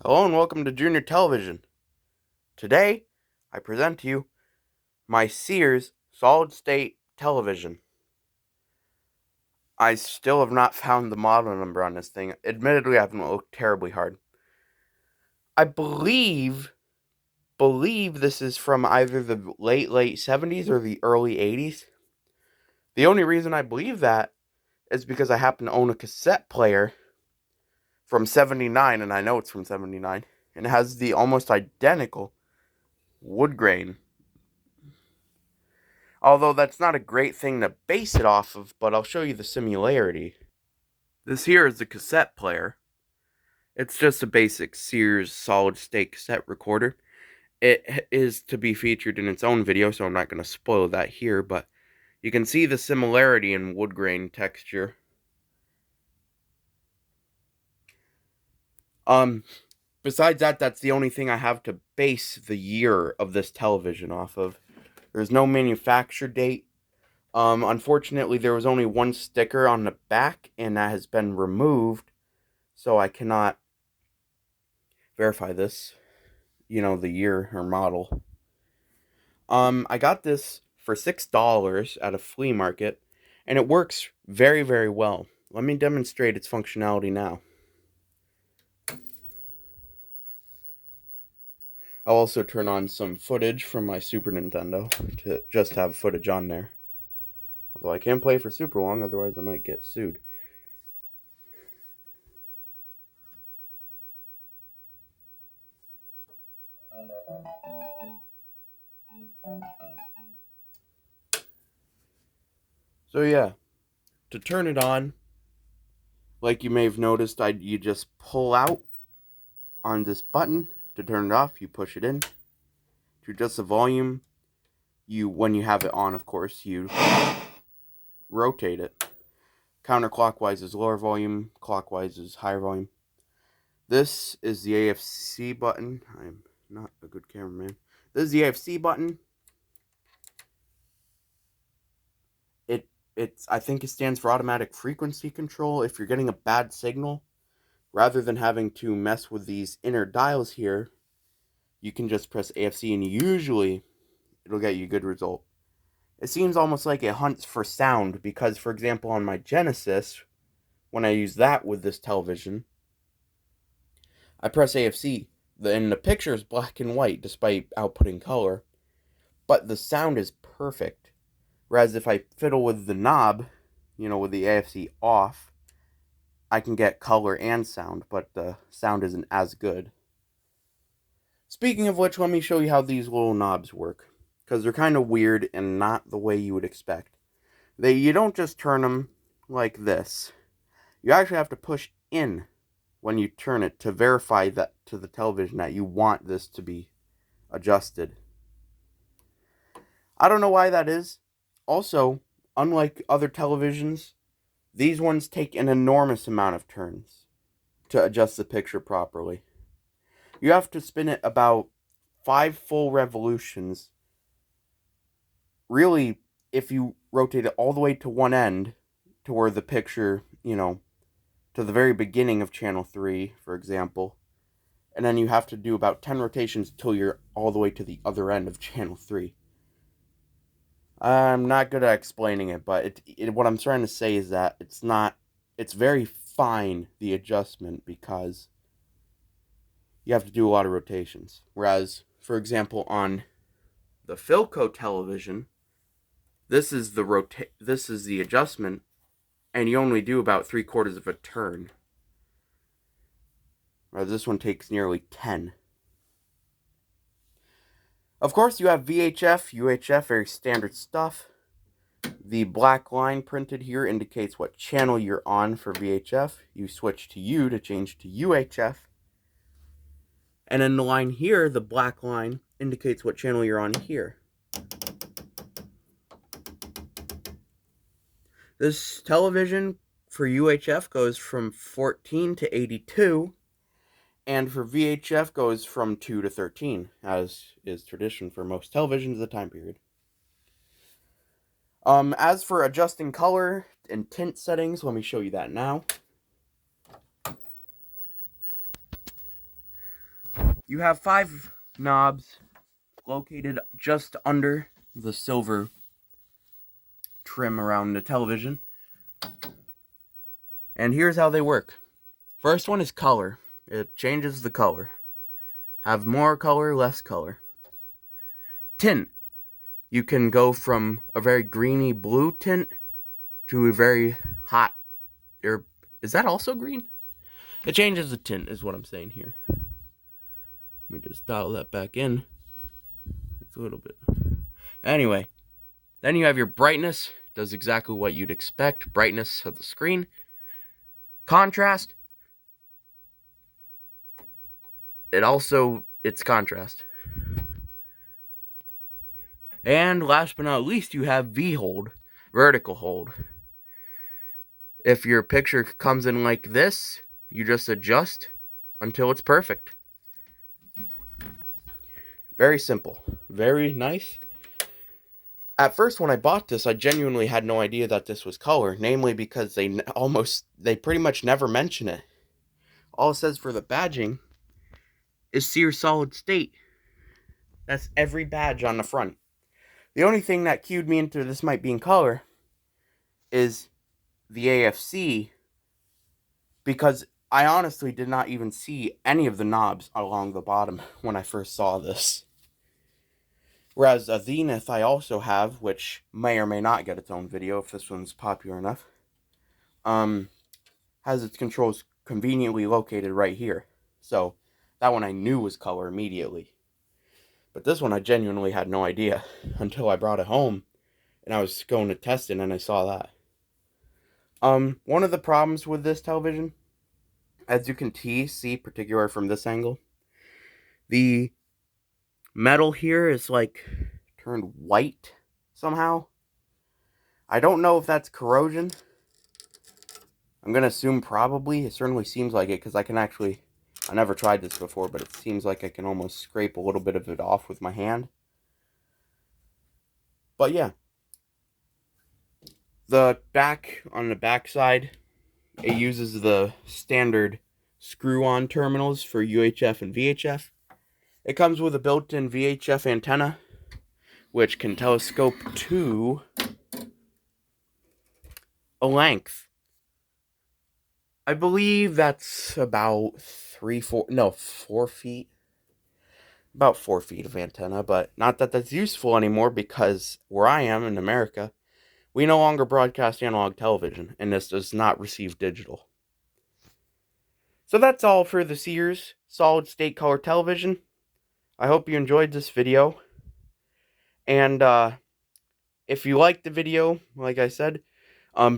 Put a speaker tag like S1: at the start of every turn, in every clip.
S1: Hello and welcome to Junior Television. Today, I present to you my Sears solid state television. I still have not found the model number on this thing. Admittedly, I haven't looked terribly hard. I believe this is from either the late 70s or the early 80s. The only reason I believe that is because I happen to own a cassette player from 79, and I know it's from 79, and it has the almost identical wood grain. Although that's not a great thing to base it off of, but I'll show you the similarity. This here is a cassette player. It's just a basic Sears solid state cassette recorder. It is to be featured in its own video, so I'm not going to spoil that here, but you can see the similarity in wood grain texture. Besides that, that's the only thing I have to base the year of this television off of. There's no manufacture date. Unfortunately, there was only one sticker on the back, and that has been removed, so I cannot verify this, the year or model. I got this for $6 at a flea market, and it works very, very well. Let me demonstrate its functionality now. I'll also turn on some footage from my Super Nintendo to just have footage on there. Although I can't play for super long, otherwise I might get sued. So yeah, to turn it on, like you may have noticed, you just pull out on this button. To turn it off, you push it in. To adjust the volume, when you have it on, of course, you rotate it. Counterclockwise is lower volume, clockwise is higher volume. This is the AFC button. I'm not a good cameraman. This is the AFC button. I think it stands for automatic frequency control. If you're getting a bad signal, rather than having to mess with these inner dials here, you can just press AFC and usually it'll get you a good result. It seems almost like it hunts for sound because, for example, on my Genesis, when I use that with this television, I press AFC, and the picture is black and white despite outputting color, but the sound is perfect. Whereas if I fiddle with the knob, with the AFC off, I can get color and sound, but the sound isn't as good. Speaking of which, let me show you how these little knobs work, because they're kind of weird and not the way you would expect. You don't just turn them like this. You actually have to push in when you turn it to verify that to the television that you want this to be adjusted. I don't know why that is. Also, unlike other televisions, these ones take an enormous amount of turns to adjust the picture properly. You have to spin it about 5 full revolutions. Really, if you rotate it all the way to one end, to where the picture, to the very beginning of channel 3, for example, and then you have to do about 10 rotations until you're all the way to the other end of channel 3. I'm not good at explaining it, but what I'm trying to say is that it's very fine, the adjustment, because you have to do a lot of rotations. Whereas, for example, on the Philco television, this is the adjustment, and you only do about 3/4 of a turn. Whereas this one takes nearly 10. Of course, you have VHF, UHF, very standard stuff. The black line printed here indicates what channel you're on for VHF. You switch to U to change to UHF. And in the line here, the black line indicates what channel you're on here. This television for UHF goes from 14 to 82. And for VHF goes from 2 to 13, as is tradition for most televisions of the time period. As for adjusting color and tint settings, let me show you that now. You have 5 knobs located just under the silver trim around the television. And here's how they work. First one is color. It changes the color. Have more color, less color. Tint. You can go from a very greeny blue tint to a very hot, or is that also green? It changes the tint is what I'm saying here. Let me just dial that back in. It's a little bit. Anyway, then you have your brightness. It does exactly what you'd expect. Brightness of the screen. Contrast. It's contrast. And last but not least, you have V-hold, vertical hold. If your picture comes in like this, you just adjust until it's perfect. Very simple. Very nice. At first, when I bought this, I genuinely had no idea that this was color, namely because they pretty much never mention it. All it says for the badging is Sears Solid State. That's every badge on the front. The only thing that cued me into this might be in color is the AFC, because I honestly did not even see any of the knobs along the bottom when I first saw this. Whereas a Zenith I also have, which may or may not get its own video if this one's popular enough, has its controls conveniently located right here. So that one I knew was color immediately. But this one I genuinely had no idea until I brought it home and I was going to test it and I saw that. One of the problems with this television, as you can see particularly from this angle, the metal here is like turned white somehow. I don't know if that's corrosion. I'm going to assume probably. It certainly seems like it because I never tried this before, but it seems like I can almost scrape a little bit of it off with my hand. But yeah. On the back side, it uses the standard screw-on terminals for UHF and VHF. It comes with a built-in VHF antenna, which can telescope to a length. I believe that's about 4 feet. About 4 feet of antenna, but not that that's useful anymore because where I am in America, we no longer broadcast analog television, and this does not receive digital. So that's all for the Sears Solid State Color Television. I hope you enjoyed this video. And if you liked the video, like I said,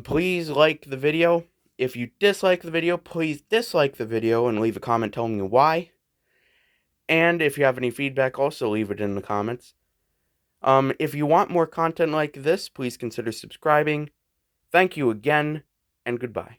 S1: please like the video. If you dislike the video, please dislike the video and leave a comment telling me why. And if you have any feedback, also leave it in the comments. If you want more content like this, please consider subscribing. Thank you again, and goodbye.